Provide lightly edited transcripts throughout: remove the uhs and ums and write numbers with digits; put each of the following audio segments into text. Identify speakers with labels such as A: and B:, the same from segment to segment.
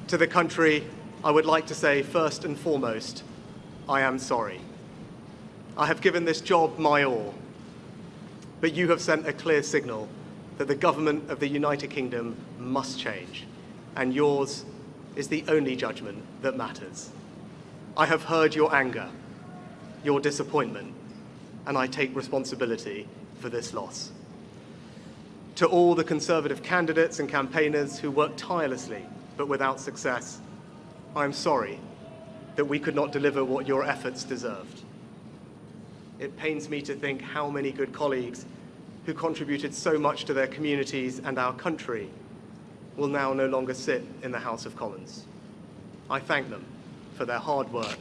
A: To the country, I would like to say first and foremost, I am sorry. I have given this job my all, but you have sent a clear signal that the government of the United Kingdom must change, and yours is the only judgment that matters. I have heard your anger, your disappointment, and I take responsibility for this loss. To all the Conservative candidates and campaigners who worked tirelessly but without success, I am sorry that we could not deliver what your efforts deserved. It pains me to think how many good colleagues who contributed so much to their communities and our country will now no longer sit in the House of Commons. I thank them for their hard work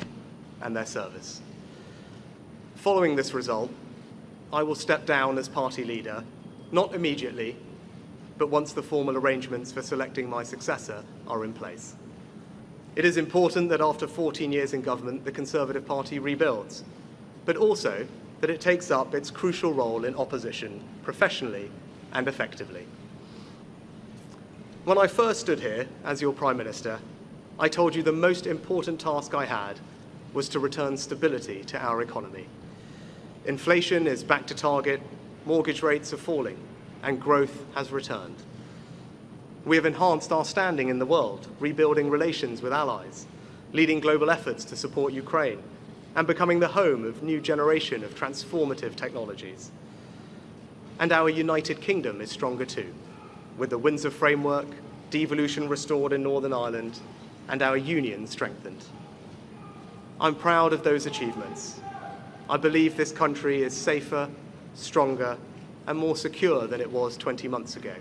A: and their service. Following this result, I will step down as party leader, not immediately, but once the formal arrangements for selecting my successor are in place. It is important that after 14 years in government, the Conservative Party rebuilds, but also that it takes up its crucial role in opposition professionally and effectively. When I first stood here as your Prime Minister, I told you the most important task I had was to return stability to our economy. Inflation is back to target, mortgage rates are falling, and growth has returned. We have enhanced our standing in the world, rebuilding relations with allies, leading global efforts to support Ukraine, and becoming the home of a new generation of transformative technologies. And our United Kingdom is stronger too, with the Windsor Framework, devolution restored in Northern Ireland, and our union strengthened. I'm proud of those achievements. I believe this country is safer, stronger, and more secure than it was 20 months ago.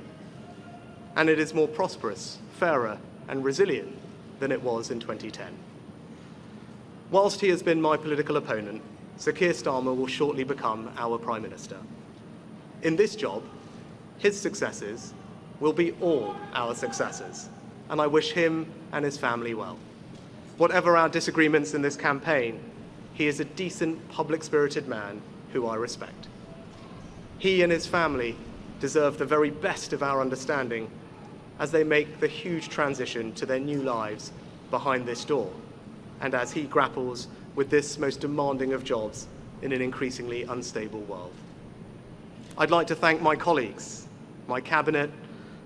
A: And it is more prosperous, fairer, and resilient than it was in 2010. Whilst he has been my political opponent, Sir Keir Starmer will shortly become our Prime Minister. In this job, his successes will be all our successors, and I wish him and his family well. Whatever our disagreements in this campaign, he is a decent, public-spirited man who I respect. He and his family deserve the very best of our understanding as they make the huge transition to their new lives behind this door, and as he grapples with this most demanding of jobs in an increasingly unstable world. I'd like to thank my colleagues, my cabinet,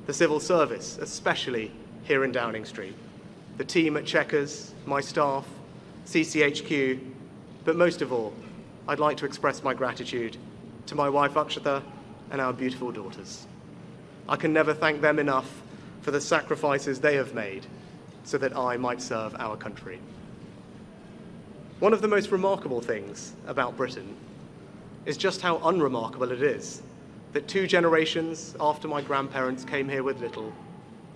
A: the civil service, especially here in Downing Street, the team at Chequers, my staff, CCHQ, but most of all, I'd like to express my gratitude to my wife Akshata and our beautiful daughters. I can never thank them enough for the sacrifices they have made so that I might serve our country. One of the most remarkable things about Britain is just how unremarkable it is that 2 generations after my grandparents came here with little,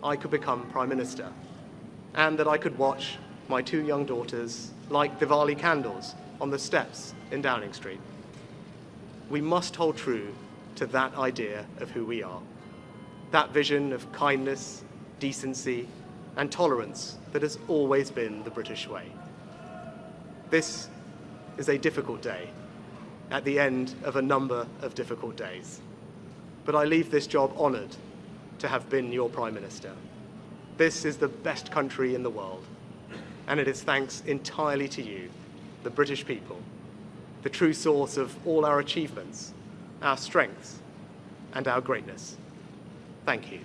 A: I could become Prime Minister, and that I could watch my 2 young daughters light Diwali candles on the steps in Downing Street. We must hold true to that idea of who we are, that vision of kindness, decency, and tolerance that has always been the British way. This is a difficult day, at the end of a number of difficult days. But I leave this job honoured to have been your Prime Minister. This is the best country in the world, and it is thanks entirely to you, the British people, the true source of all our achievements, our strengths, and our greatness. Thank you.